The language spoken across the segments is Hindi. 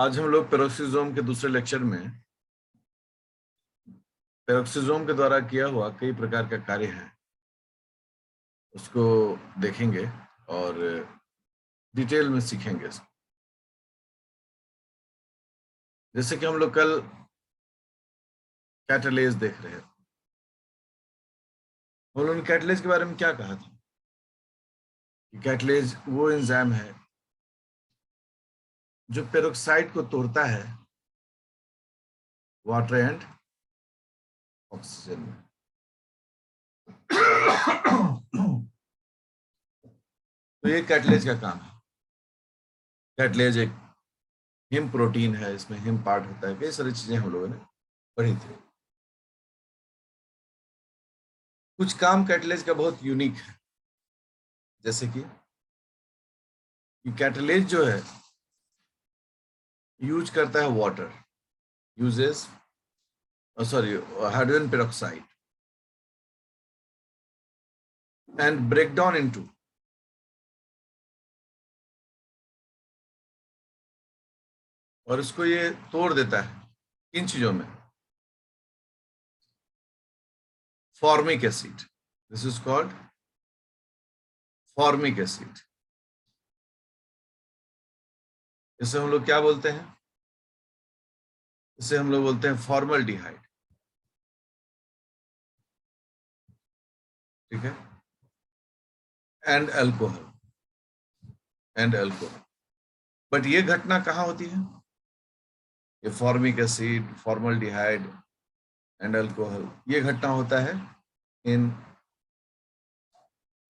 आज हम लोग पेरोक्सिसोम के दूसरे लेक्चर में पेरोक्सिसोम के द्वारा किया हुआ कई प्रकार का कार्य है उसको देखेंगे और डिटेल में सीखेंगे। जैसे कि हम लोग कल कैटालेज देख रहे थे, हम लोगों ने कैटालेज के बारे में क्या कहा था कि कैटालेज वो एंजाइम है जो पेरोक्साइड को तोड़ता है वाटर एंड ऑक्सीजन में। तो ये कैटालेज का काम है। कैटालेज एक हिम प्रोटीन है, इसमें हिम पार्ट होता है, कई सारी चीजें हम लोगों ने पढ़ी थी। कुछ काम कैटालेज का बहुत यूनिक है, जैसे कि कैटालेज जो है यूज करता है water, uses hydrogen peroxide and break down into और इसको ये तोड़ देता है किन चीजों में? Formic acid, this is called formic acid. इसे हम लोग क्या बोलते हैं? इसे हम लोग बोलते हैं फॉर्मल्डिहाइड, ठीक है, एंड अल्कोहल बट ये घटना कहाँ होती है? ये formic acid, formaldehyde and alcohol, ये घटना होता है in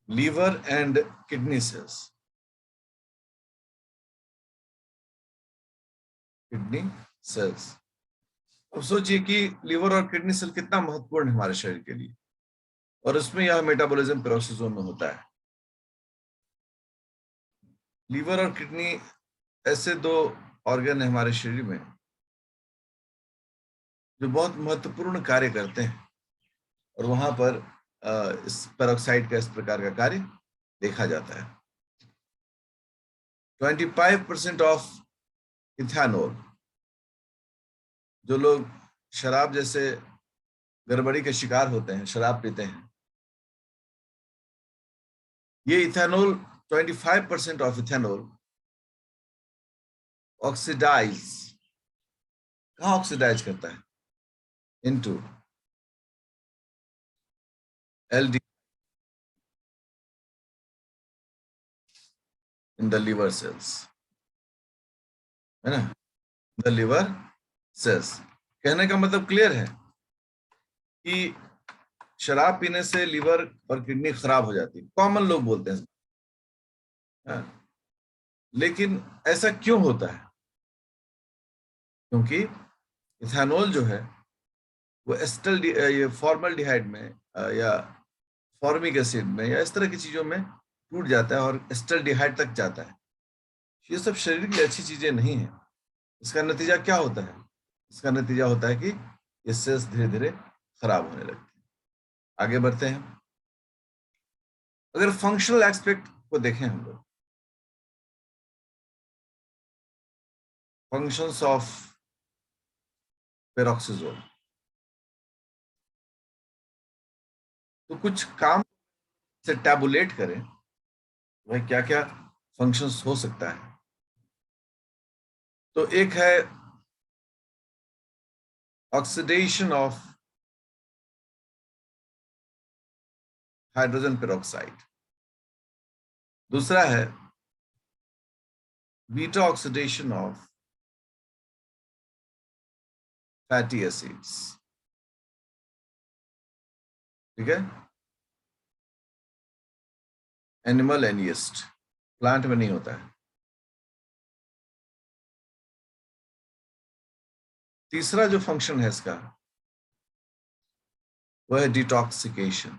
liver and kidney cells. Kidney cells, अब सोचिए कि लिवर और किडनी सेल कितना महत्वपूर्ण है हमारे शरीर के लिए, और उसमें यह मेटाबॉलिज्म पेरोक्सिसोम में होता है। लीवर और किडनी ऐसे दो ऑर्गन है हमारे शरीर में जो बहुत महत्वपूर्ण कार्य करते हैं, और वहां पर इस पेरोक्साइड का इस प्रकार का कार्य देखा जाता है। 25% ऑफ इथेनॉल, जो लोग शराब जैसे गड़बड़ी के शिकार होते हैं, शराब पीते हैं, ये इथेनॉल 25% ऑफ इथेनॉल ऑक्सीडाइज, कहाँ ऑक्सीडाइज करता है? Into aldehyde in the liver cells, है ना, द लिवर सेल्स। कहने का मतलब क्लियर है कि शराब पीने से लिवर और किडनी खराब हो जाती है, कॉमन लोग बोलते हैं, लेकिन ऐसा क्यों होता है? क्योंकि इथेनॉल जो है वो ये फॉर्मल्डिहाइड में या फॉर्मिक एसिड में या इस तरह की चीजों में टूट जाता है और एस्टल्डिहाइड तक जाता है। ये सब शरीर की अच्छी चीजें नहीं है। इसका नतीजा क्या होता है? इसका नतीजा होता है कि ये सेल्स धीरे धीरे खराब होने लगती है। आगे बढ़ते हैं। अगर फंक्शनल एस्पेक्ट को देखें हम लोग, फंक्शंस ऑफ पेरोक्सिसोम, तो कुछ काम से टैबुलेट करें, वह क्या क्या फंक्शंस हो सकता है। तो एक है ऑक्सीडेशन ऑफ हाइड्रोजन पेरोक्साइड, दूसरा है beta oxidation of fatty acids, ठीक है, एनिमल एंड यीस्ट, प्लांट में नहीं होता है। तीसरा जो फंक्शन है इसका वह है डिटॉक्सिकेशन,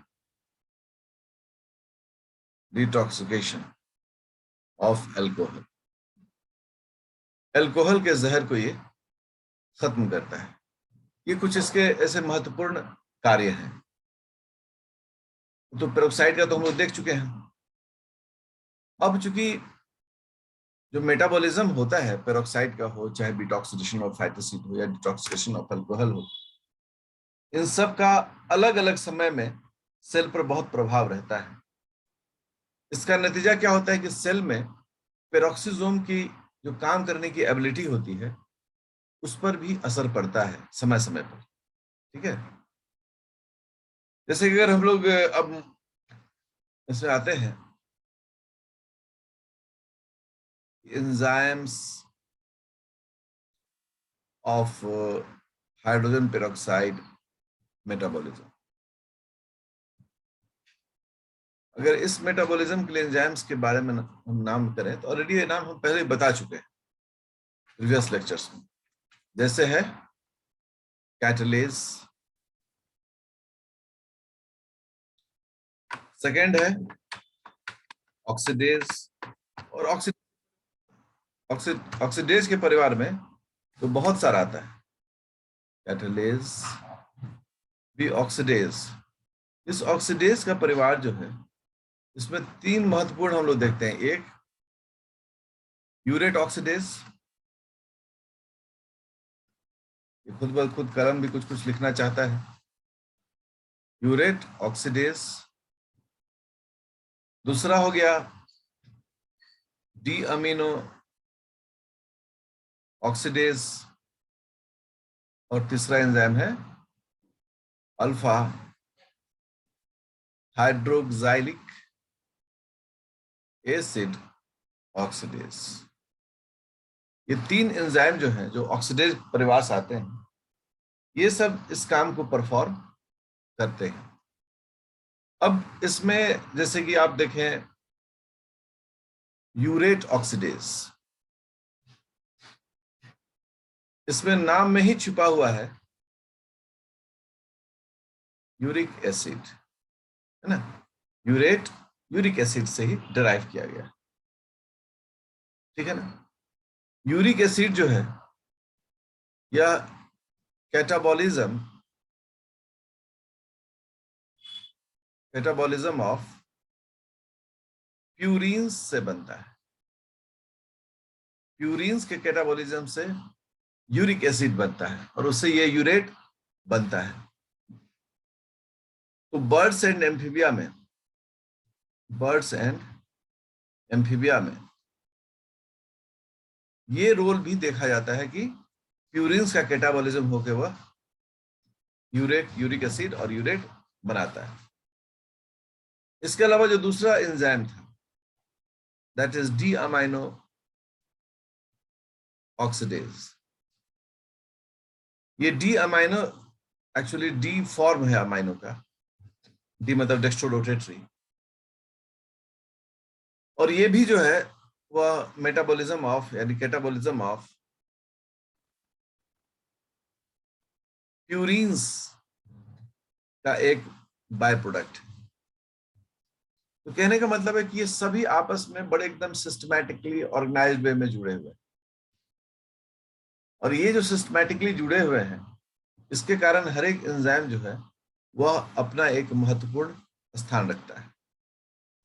डिटॉक्सिकेशन ऑफ एल्कोहल। एल्कोहल के जहर को ये खत्म करता है। ये कुछ इसके ऐसे महत्वपूर्ण कार्य हैं। तो पेरोक्साइड का तो हम लोग देख चुके हैं। अब चूंकि जो मेटाबॉलिज्म होता है पेरोक्साइड का हो, चाहे डिटॉक्सिडेशन ऑफ फैटी एसिड हो या डिटॉक्सिडेशन ऑफ अल्कोहल हो, इन सब का अलग अलग समय में सेल पर बहुत प्रभाव रहता है। इसका नतीजा क्या होता है कि सेल में पेरोक्सिसोम की जो काम करने की एबिलिटी होती है उस पर भी असर पड़ता है समय समय पर। ठीक है, जैसे कि अगर हम लोग अब इसमें आते हैं enzymes of hydrogen peroxide metabolism. अगर इस मेटाबॉलिज्म के लिए एंजाइम्स के बारे में हम नाम करें तो ऑलरेडी ये नाम हम पहले बता चुके हैं प्रीवियस लेक्चर्स में। जैसे है कैटलेज, सेकेंड है ऑक्सीडेज, और ऑक्सीडेज के परिवार में तो बहुत सारा आता है, कैटलेज भी ऑक्सीडेज। इस ऑक्सीडेज का परिवार जो है इसमें तीन महत्वपूर्ण हम लोग देखते हैं। एक यूरेट ऑक्सीडेज, खुद ब खुद कलम भी कुछ कुछ लिखना चाहता है। Urate oxidase. दूसरा हो गया डी अमीनो ऑक्सीडेज, और तीसरा एंजाइम है अल्फा हाइड्रोक्साइलिक एसिड ऑक्सीडेज। ये तीन एंजाइम जो हैं, जो ऑक्सीडेज परिवार से आते हैं, ये सब इस काम को परफॉर्म करते हैं। अब इसमें जैसे कि आप देखें यूरेट ऑक्सीडेज, इसमें नाम में ही छुपा हुआ है यूरिक एसिड, है ना। यूरेट यूरिक एसिड से ही डिराइव किया गया, ठीक है ना। यूरिक एसिड जो है यह कैटाबॉलिज्म ऑफ प्यूरिन्स से बनता है। प्यूरिन्स के कैटाबॉलिज्म से यूरिक एसिड बनता है और उससे ये यूरेट बनता है। तो बर्ड्स एंड एम्फीबिया में ये रोल भी देखा जाता है कि प्यूरिन्स का कैटाबॉलिज्म होकर वह यूरिक एसिड और यूरेट बनाता है। इसके अलावा जो दूसरा एंजाइम था that is D amino oxidase. ये D amino actually D form है अमाइनो का, डी मतलब डेक्स्ट्रोरोटेटरी, और ये भी जो है वह मेटाबॉलिज्म ऑफ यानी कैटाबॉलिज्म ऑफ प्यूरिन्स का एक बाय प्रोडक्ट है। तो कहने का मतलब है कि ये सभी आपस में बड़े एकदम सिस्टमैटिकली ऑर्गेनाइज्ड वे में जुड़े हुए हैं, और ये जो सिस्टमैटिकली जुड़े हुए हैं इसके कारण हर एक एंजाइम जो है वह अपना एक महत्वपूर्ण स्थान रखता है।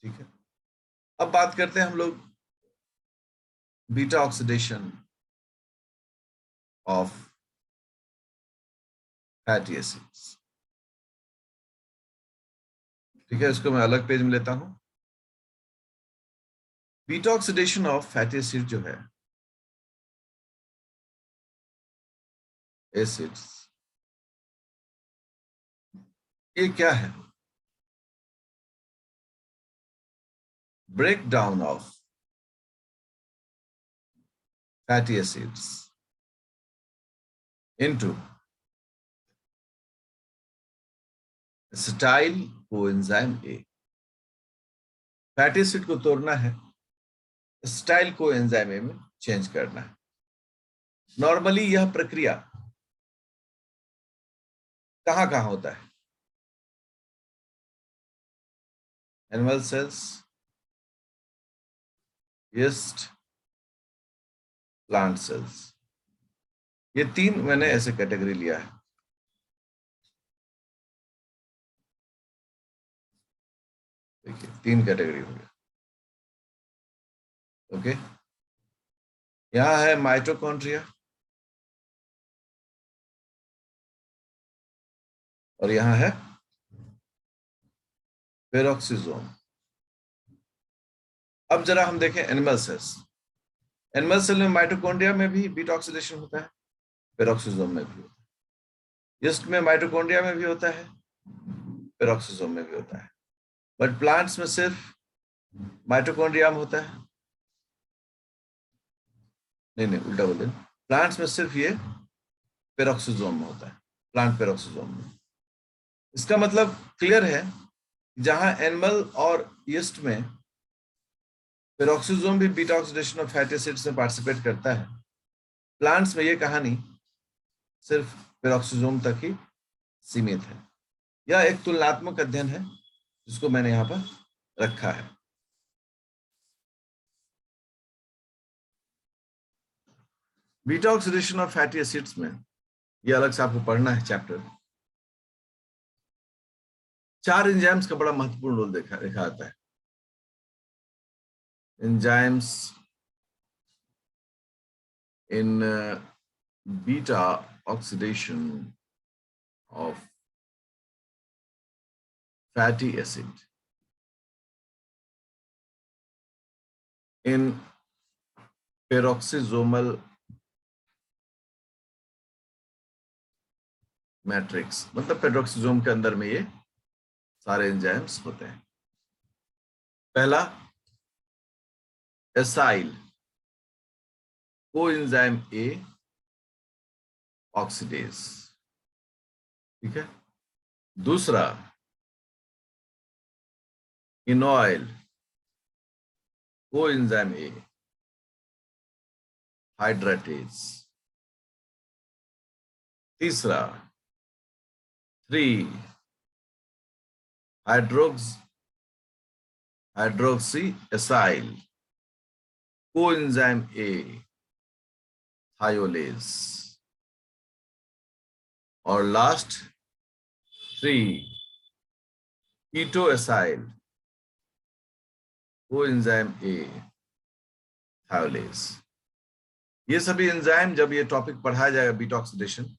ठीक है, अब बात करते हैं हम लोग beta oxidation of fatty acids. ठीक है, इसको मैं अलग पेज में लेता हूं। Beta oxidation of fatty acid जो है एसिड्स, ये क्या है? Break down of fatty acids into acetyl coenzyme A. Fatty acid को तोड़ना है, एसिटाइल कोएंजाइम ए में चेंज करना है। नॉर्मली यह प्रक्रिया कहां कहां होता है? Animal cells, yeast, plant cells. ये तीन मैंने ऐसे कैटेगरी लिया है। देखिए तीन कैटेगरी हो गया। ओके, यहाँ है माइटोकॉन्ड्रिया और यहाँ है पेरोक्सिसोम। अब जरा हम देखें एनिमल सेल्स। एनिमल सेल में माइटोकॉन्ड्रिया में भी बीटा ऑक्सीडेशन होता है, पेरोक्सिसोम में भी होता है, यीस्ट में माइटोकॉन्ड्रिया में भी होता है, पेरोक्सिसोम में भी होता है, बट प्लांट्स में सिर्फ माइटोकॉन्ड्रिया में होता है। नहीं नहीं, उल्टा बोले, प्लांट्स में सिर्फ ये पेरोक्सिसोम में होता है, प्लांट पेरोक्सिसोम में। इसका मतलब क्लियर है, जहां एनिमल और यीस्ट में पेरोक्सिसोम भी beta oxidation of fatty acids में पार्टिसिपेट करता है, प्लांट्स में ये कहानी सिर्फ पेरोक्सिसोम तक ही सीमित है। यह एक तुलनात्मक अध्ययन है जिसको मैंने यहाँ पर रखा है। Beta oxidation of fatty acids में ये अलग से आपको पढ़ना है चैप्टर। 4 एंजाइम्स का बड़ा महत्वपूर्ण रोल देखा आता है। Enzymes in beta oxidation of fatty acid in peroxisomal matrix, मतलब पेरोक्सिसोम के अंदर में ये सारे एंजाइम्स होते हैं। पहला एसाइल कोएंजाइम ए ऑक्सीडेज, ठीक है। दूसरा इनोइल कोएंजाइम ए हाइड्रेटेज। तीसरा 3 hydroxy acyl coenzyme A thiolase. और last 3 keto acyl coenzyme A thiolase. ये सभी एंजाइम जब ये टॉपिक पढ़ाया जाएगा बीटा ऑक्सीडेशन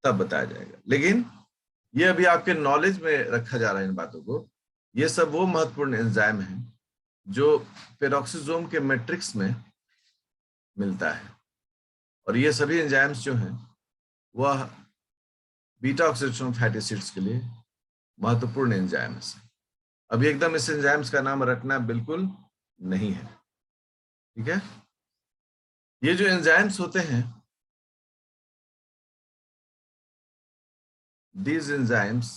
तब बताया जाएगा, लेकिन ये अभी आपके नॉलेज में रखा जा रहा है इन बातों को। ये सब वो महत्वपूर्ण एंजाइम हैं जो पेरोक्सिसोम के मैट्रिक्स में मिलता है, और ये सभी एंजाइम्स जो हैं वह बीटा ऑक्सीडेशन फैटी एसिड्स के लिए महत्वपूर्ण एंजाइम्स हैं। अभी एकदम इस एंजाइम्स का नाम रटना बिल्कुल नहीं है, ठीक है। ये जो एंजाइम्स होते हैं, these enzymes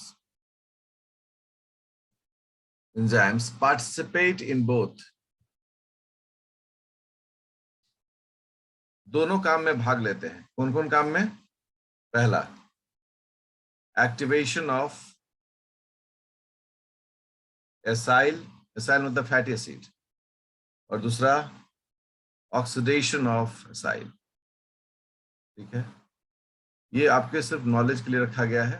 participate in both, दोनों काम में भाग लेते हैं। कौन कौन काम में? पहला एक्टिवेशन ऑफ एसाइल, एसाइल मतलब फैटी एसिड, और दूसरा ऑक्सीडेशन ऑफ एसाइल, ठीक है। ये आपके सिर्फ नॉलेज के लिए रखा गया है,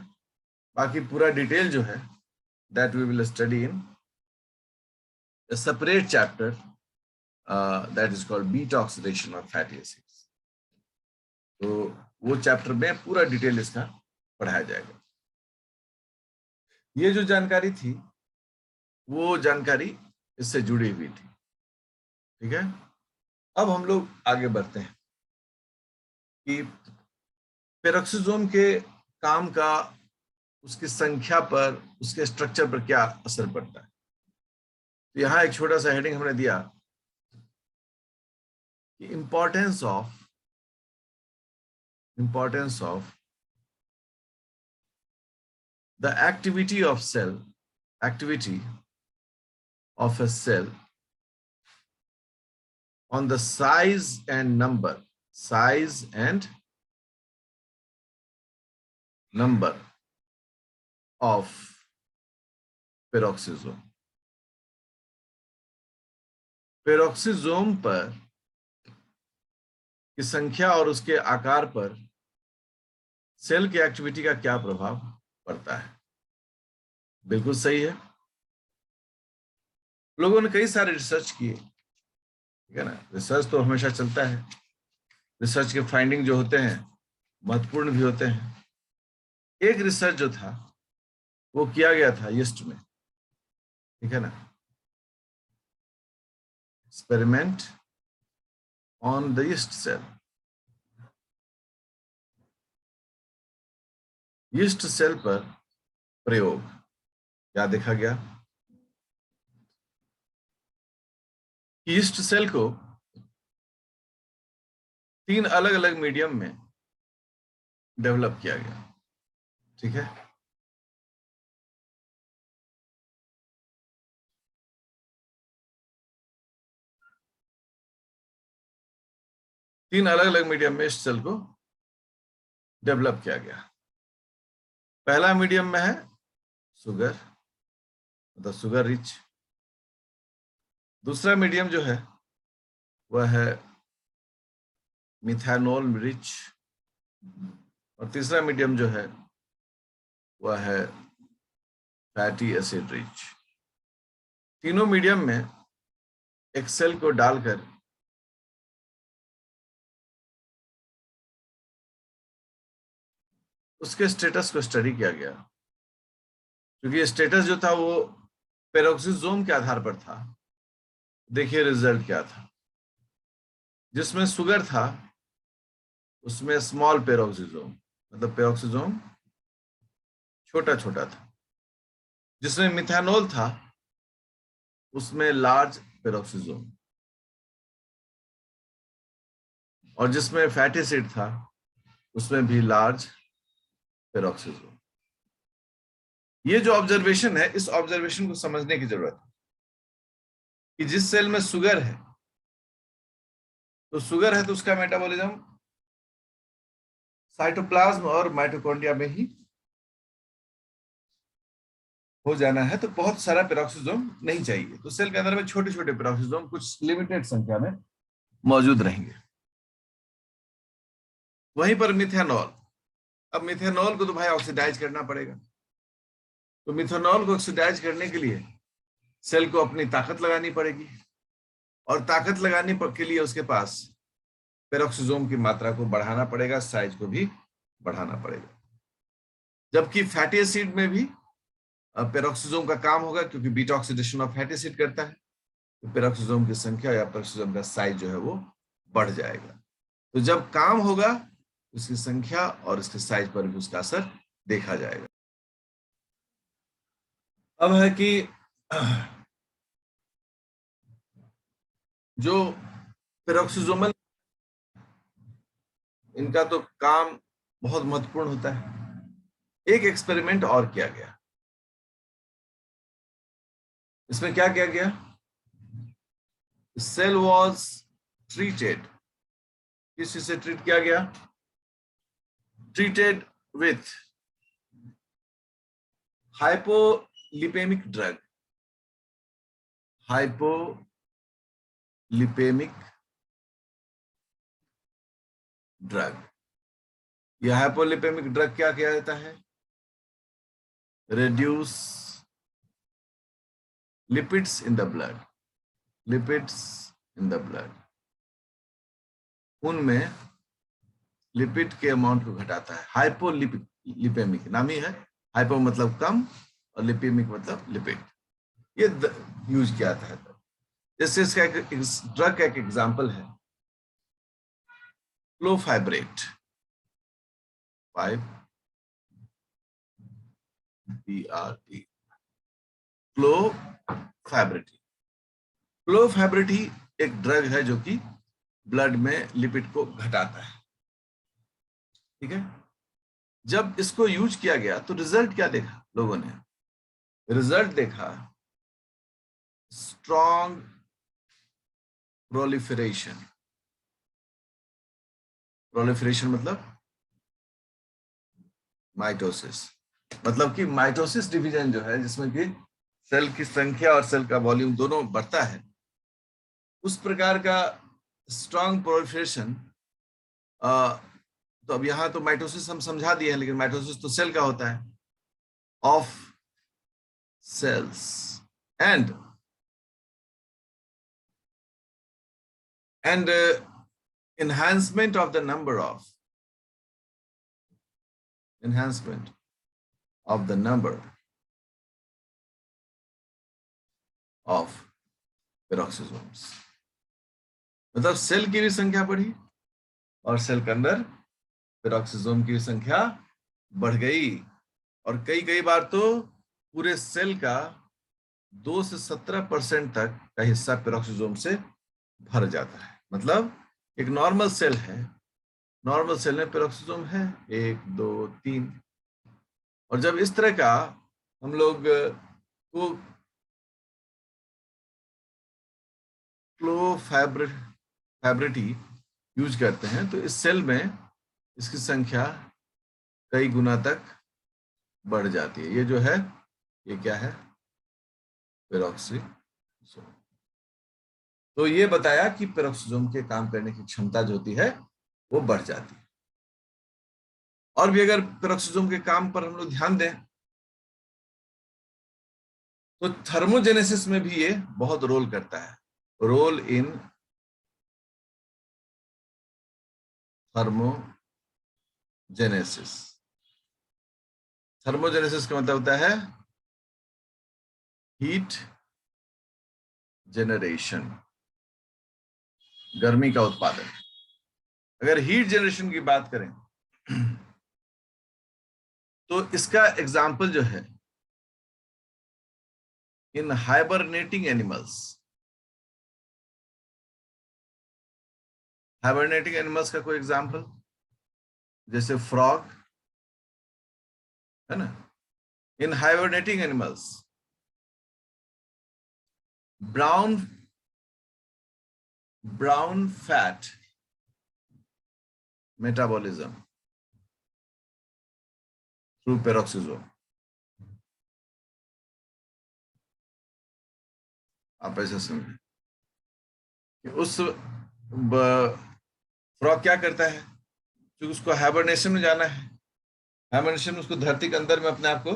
बाकी पूरा डिटेल जो है that we will study in a separate chapter that is called beta oxidation of fatty acids. तो वो चैप्टर में पूरा डिटेल इसका पढ़ाया जाएगा। ये जो जानकारी थी वो जानकारी इससे जुड़ी हुई थी, ठीक है। अब हम लोग आगे बढ़ते हैं कि पेरोक्सिसोम के काम का उसकी संख्या पर, उसके स्ट्रक्चर पर क्या असर पड़ता है। तो यहाँ एक छोटा सा हेडिंग हमने दिया कि importance of the activity of a cell on the size and number of peroxisome. Peroxisome पर की संख्या और उसके आकार पर सेल की एक्टिविटी का क्या प्रभाव पड़ता है। बिल्कुल सही है। लोगों ने कई सारे रिसर्च किए, ठीक है ना। रिसर्च तो हमेशा चलता है, रिसर्च के फाइंडिंग जो होते हैं महत्वपूर्ण भी होते हैं। एक रिसर्च जो था वो किया गया था यीस्ट में, ठीक है ना, experiment on the yeast cell. Yeast cell पर प्रयोग क्या देखा गया? यीस्ट सेल को 3 अलग अलग मीडियम में डेवलप किया गया, ठीक है। तीन अलग अलग मीडियम में इस सेल को डेवलप किया गया। पहला मीडियम में है शुगर, मतलब शुगर रिच। दूसरा मीडियम जो है वह है मिथेनॉल रिच, और तीसरा मीडियम जो है वह है फैटी एसिड रिच। तीनों मीडियम में एक सेल को डालकर उसके स्टेटस को स्टडी किया गया, क्योंकि स्टेटस जो था वो पेरोक्सिसोम के आधार पर था। देखिए रिजल्ट क्या था। जिसमें शुगर था उसमें स्मॉल पेरोक्सिसोम, मतलब पेरोक्सिसोम छोटा छोटा था। जिसमें मिथेनॉल था उसमें लार्ज पेरोक्सिसोम, और जिसमें फैटी एसिड था उसमें भी लार्ज पेरोक्सिसोम। ये जो ऑब्जर्वेशन है, इस ऑब्जर्वेशन को समझने की जरूरत है कि जिस सेल में शुगर है तो उसका मेटाबॉलिज्म साइटोप्लाज्म और माइटोकॉन्ड्रिया में ही हो जाना है, तो बहुत सारा पेरोक्सिसोम नहीं चाहिए। तो सेल के अंदर में छोटे छोटे पेरोक्सिसोम कुछ लिमिटेड संख्या में मौजूद रहेंगे। वहीं पर मिथेनॉल, अब मिथेनॉल को तो भाई ऑक्सीडाइज करना पड़ेगा। तो मिथेनॉल को ऑक्सीडाइज करने के लिए सेल को अपनी ताकत लगानी पड़ेगी, और ताकत लगाने के लिए उसके पास पेरोक्सिसोम की मात्रा को बढ़ाना पड़ेगा, साइज को भी बढ़ाना पड़ेगा। जबकि फैटी एसिड में भी पेरोक्सिसोम का काम होगा, क्योंकि beta oxidation of fatty acid करता है, तो पेरोक्सिसोम की संख्या या पेरोक्सिसोम का साइज जो है वो बढ़ जाएगा। तो जब काम होगा उसकी संख्या और इसके साइज पर भी उसका असर देखा जाएगा। अब है कि जो पेरोक्सिसोमल, इनका तो काम बहुत महत्वपूर्ण होता है। एक एक्सपेरिमेंट और किया गया। इसमें क्या किया गया? सेल वॉज ट्रीटेड, किस चीज से ट्रीट किया गया? Treated with hypolipemic drug, hypolipemic drug. यह हाइपोलिपेमिक ड्रग क्या किया जाता है? reduce lipids in the blood, lipids in the blood, उनमें लिपिड के अमाउंट को घटाता है। हाइपोलिपेमिक नाम ही है, हाइपो मतलब कम और लिपेमिक मतलब लिपिड, ये यूज किया जाता है। जैसे इसका एक ड्रग का एक एग्जांपल है क्लोफैब्रेट, 5BRT, क्लोफैब्रेटी। क्लोफैब्रेटी एक ड्रग है जो कि ब्लड में लिपिड को घटाता है, ठीक है। जब इसको यूज किया गया तो रिजल्ट क्या देखा लोगों ने? रिजल्ट देखा स्ट्रॉन्ग प्रोलिफरेशन। प्रोलिफरेशन मतलब माइटोसिस, मतलब कि माइटोसिस डिवीजन जो है, जिसमें कि सेल की संख्या और सेल का वॉल्यूम दोनों बढ़ता है, उस प्रकार का स्ट्रॉन्ग प्रोलिफरेशन। तो अब यहाँ तो माइटोसिस हम समझा दिए हैं, लेकिन माइटोसिस तो सेल का होता है, of cells and enhancement of the number of enhancement of the number of peroxisomes, मतलब सेल की भी संख्या बढ़ी और सेल के अंदर पेरोक्सिसोम की संख्या बढ़ गई, और कई कई बार तो पूरे सेल का 2 से 17% तक का हिस्सा पेरोक्सिसोम से भर जाता है। मतलब एक नॉर्मल सेल है, नॉर्मल सेल में पेरोक्सिसोम है 1 2 3, और जब इस तरह का हम लोग को क्लोफैब्रिटी यूज करते हैं तो इस सेल में इसकी संख्या कई गुना तक बढ़ जाती है। ये जो है ये क्या है, पेरोक्सिसोम। तो ये बताया कि पेरोक्सिसोम के काम करने की क्षमता जो होती है वो बढ़ जाती है। और भी अगर पेरोक्सिसोम के काम पर हम लोग ध्यान दें तो थर्मोजेनेसिस में भी ये बहुत रोल करता है। Role in thermogenesis. थर्मोजेनेसिस का मतलब होता है हीट जनरेशन, गर्मी का उत्पादन। अगर हीट जनरेशन की बात करें तो इसका एग्जाम्पल जो है in hibernating animals, hibernating animals का कोई एग्जाम्पल जैसे फ्रॉग है ना। In hibernating animals brown fat metabolism through peroxisome. आप ऐसे समझें कि उस फ्रॉग क्या करता है, क्योंकि उसको हाइबरनेशन में जाना है, हाइबरनेशन में उसको धरती के अंदर में अपने आप को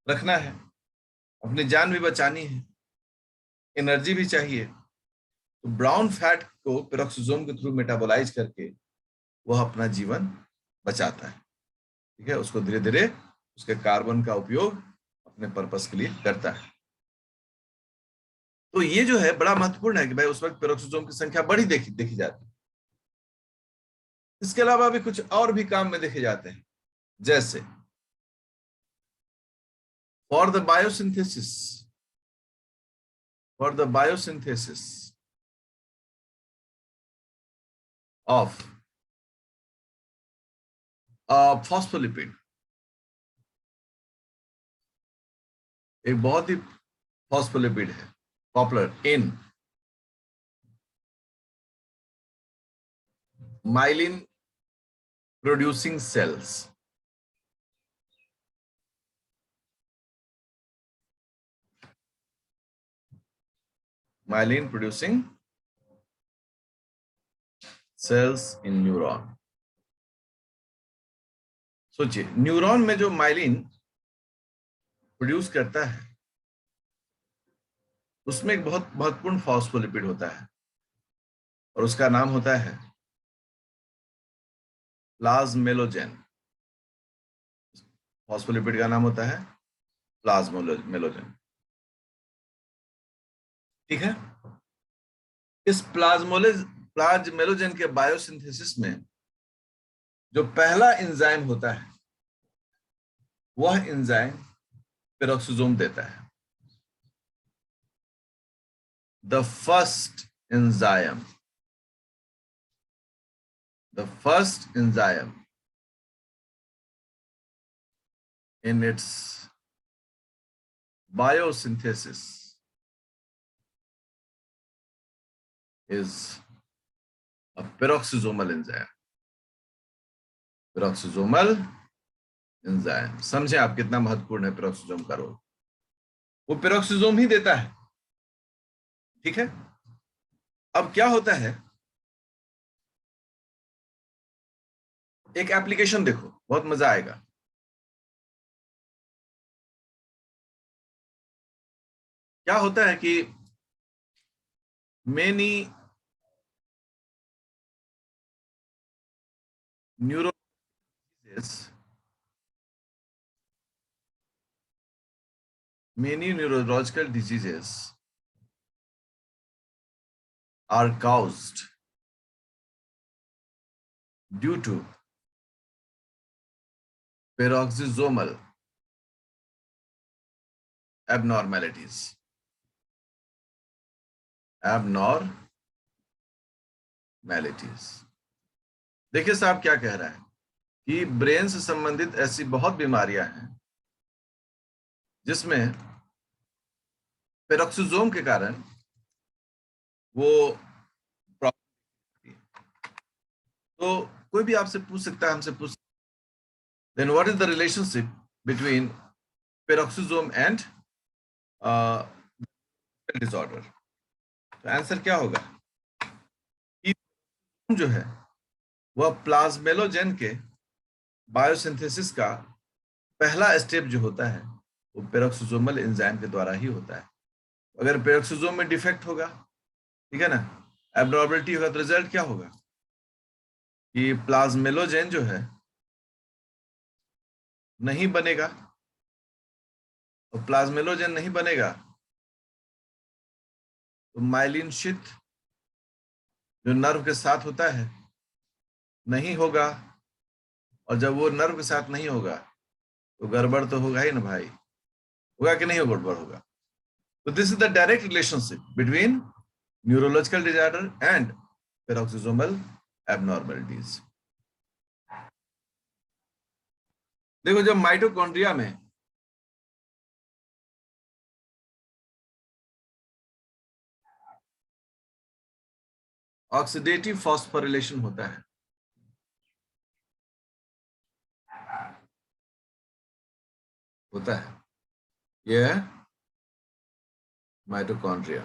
रखना है, अपनी जान भी बचानी है, एनर्जी भी चाहिए। तो ब्राउन फैट को पेरोक्सिसोम के थ्रू मेटाबोलाइज करके वह अपना जीवन बचाता है। ठीक है, उसको धीरे धीरे उसके कार्बन का उपयोग अपने पर्पस के लिए करता है। तो ये जो है बड़ा महत्वपूर्ण है कि भाई उस वक्त पेरोक्सिसोम की संख्या बड़ी देखी जाती है। इसके अलावा भी कुछ और भी काम में देखे जाते हैं, जैसे for the biosynthesis of phospholipid, एक बहुत ही फॉस्फोलिपिड है popular in myelin producing sales. Myelin producing sales in neuron. सोचिए न्यूरॉन में जो माइलिन प्रोड्यूस करता है उसमें एक बहुत महत्वपूर्ण फॉस्फोलिपिड होता है और उसका नाम होता है प्लाज्मेलोजेन। फॉस्फोलिपिड का नाम होता है प्लाज्मेलोजेन। ठीक है, इस प्लाज्मेलोजेन के बायोसिंथेसिस में जो पहला एंजाइम होता है वह एंजाइम पेरोक्सिसोम देता है। The first enzyme in its biosynthesis is a peroxisomal enzyme। Peroxisomal enzyme, समझे आप कितना महत्वपूर्ण है पेरोक्सिसोम का रोल। वो पेरोक्सिसोम ही देता है। ठीक है, अब क्या होता है, एक एप्लीकेशन देखो, बहुत मजा आएगा। क्या होता है कि many neuro many neurological diseases are caused due to peroxisomal abnormalities. देखिए साहब क्या कह रहा है कि ब्रेन से संबंधित ऐसी बहुत बीमारियां हैं जिसमें पेरोक्सिसोम के कारण वो प्रॉब्लम है। तो कोई भी आपसे पूछ सकता है, हमसे पूछ, then what is the relationship between peroxisome and disorder? तो आंसर क्या होगा कि जो है वह प्लाज्मेलोजेन के बायोसिंथेसिस का पहला स्टेप जो होता है वो पेरोक्सिसोमल एंजाइम के द्वारा ही होता है। अगर पेरोक्सिसोम में डिफेक्ट होगा, ठीक है ना, एब्नॉर्मलिटी होगा, तो रिजल्ट क्या होगा कि प्लाज्मेलोजेन जो है नहीं बनेगा, और प्लाज्मेलोजेन नहीं बनेगा तो माइलिन शीथ जो नर्व के साथ होता है नहीं होगा, और जब वो नर्व के साथ नहीं होगा तो गड़बड़ तो होगा ही ना भाई, होगा कि नहीं हो, गड़बड़ होगा। तो this is the direct relationship between neurological disorder and peroxisomal abnormalities. देखो जब माइटोकॉन्ड्रिया में ऑक्सीडेटिव फॉस्फोरिलेशन होता है, यह है माइटोकॉन्ड्रिया।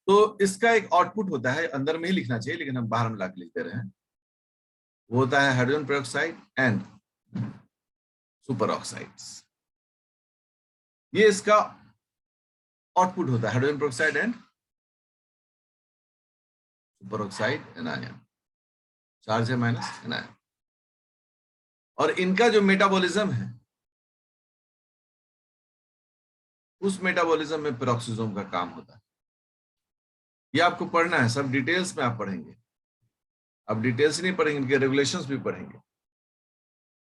तो इसका एक आउटपुट होता है, अंदर में ही लिखना चाहिए लेकिन हम बाहर में लाके लिख दे रहे हैं, वो होता है hydrogen peroxide and super oxides. ये इसका आउटपुट होता है, hydrogen peroxide and super oxide anion, charge है माइनस एनायन। और इनका जो मेटाबॉलिज्म है उस मेटाबॉलिज्म में पेरोक्सिसोम का काम होता है। ये आपको पढ़ना है, सब डिटेल्स में आप पढ़ेंगे। अब डिटेल्स नहीं पढ़ेंगे, इनके रेगुलेशंस भी पढ़ेंगे।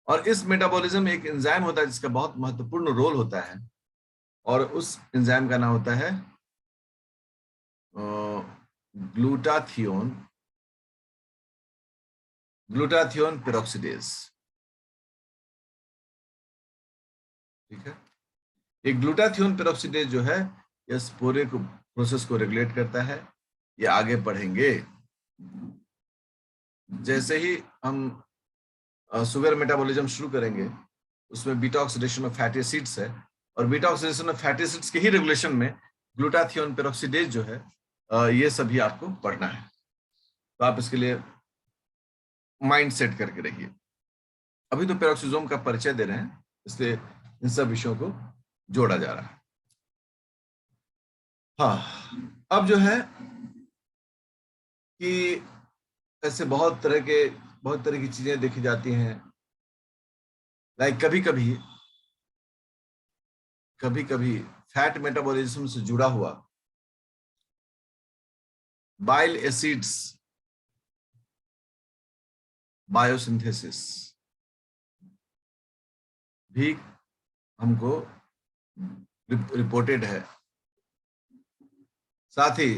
और इस मेटाबॉलिज्म में एक एंजाइम होता है जिसका बहुत महत्वपूर्ण रोल होता है, और उस एंजाइम का नाम होता है ग्लूटाथियोन पेरोक्सिडेज। ठीक है, ये ग्लूटाथियोन पेरोक्सिडेज जो है इस पूरे प्रोसेस को रेगुलेट करता है। ये आगे पढ़ेंगे। जैसे ही हम शुगर मेटाबॉलिज्म शुरू करेंगे उसमें beta oxidation of fatty acids है, और beta oxidation of fatty acids के ही रेगुलेशन में ग्लूटाथियोन पेरोक्सिडेज जो है ये सभी आपको पढ़ना है। तो आप इसके लिए माइंड सेट करके रहिए। अभी तो पेरोक्सिसोम का परिचय दे रहे हैं, इसलिए इन सब विषयों को जोड़ा जा रहा है। हाँ, अब जो है कि ऐसे बहुत तरह की चीजें देखी जाती हैं। लाइक कभी कभी फैट मेटाबॉलिज्म से जुड़ा हुआ बाइल एसिड्स बायोसिंथेसिस भी हमको रिपोर्टेड है। साथ ही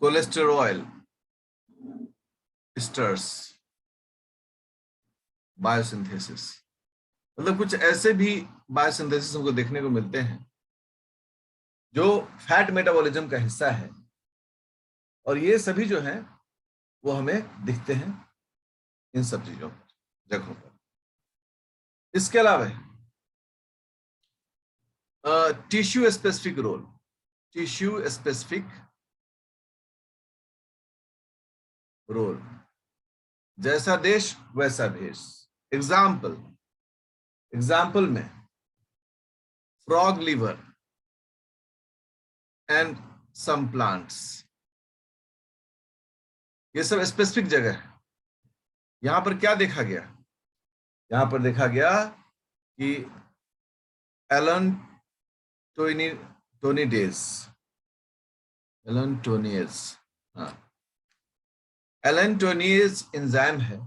कोलेस्टेरॉल एस्टर्स बायोसिंथेसिस, मतलब कुछ ऐसे भी बायोसिंथेसिस हमको देखने को मिलते हैं जो फैट मेटाबॉलिज्म का हिस्सा है, और ये सभी जो हैं वो हमें दिखते हैं इन सब चीजों पर, जगहों पर। इसके अलावा टिश्यू स्पेसिफिक रोल, जैसा देश वैसा भेष। एग्जाम्पल में frog liver and some plants. ये सब स्पेसिफिक जगह है। यहां पर क्या देखा गया? यहां पर देखा गया कि एलन टोनी टोनीडेज एलन टोनीज हाँ, एलन टोनीज एंजाइम है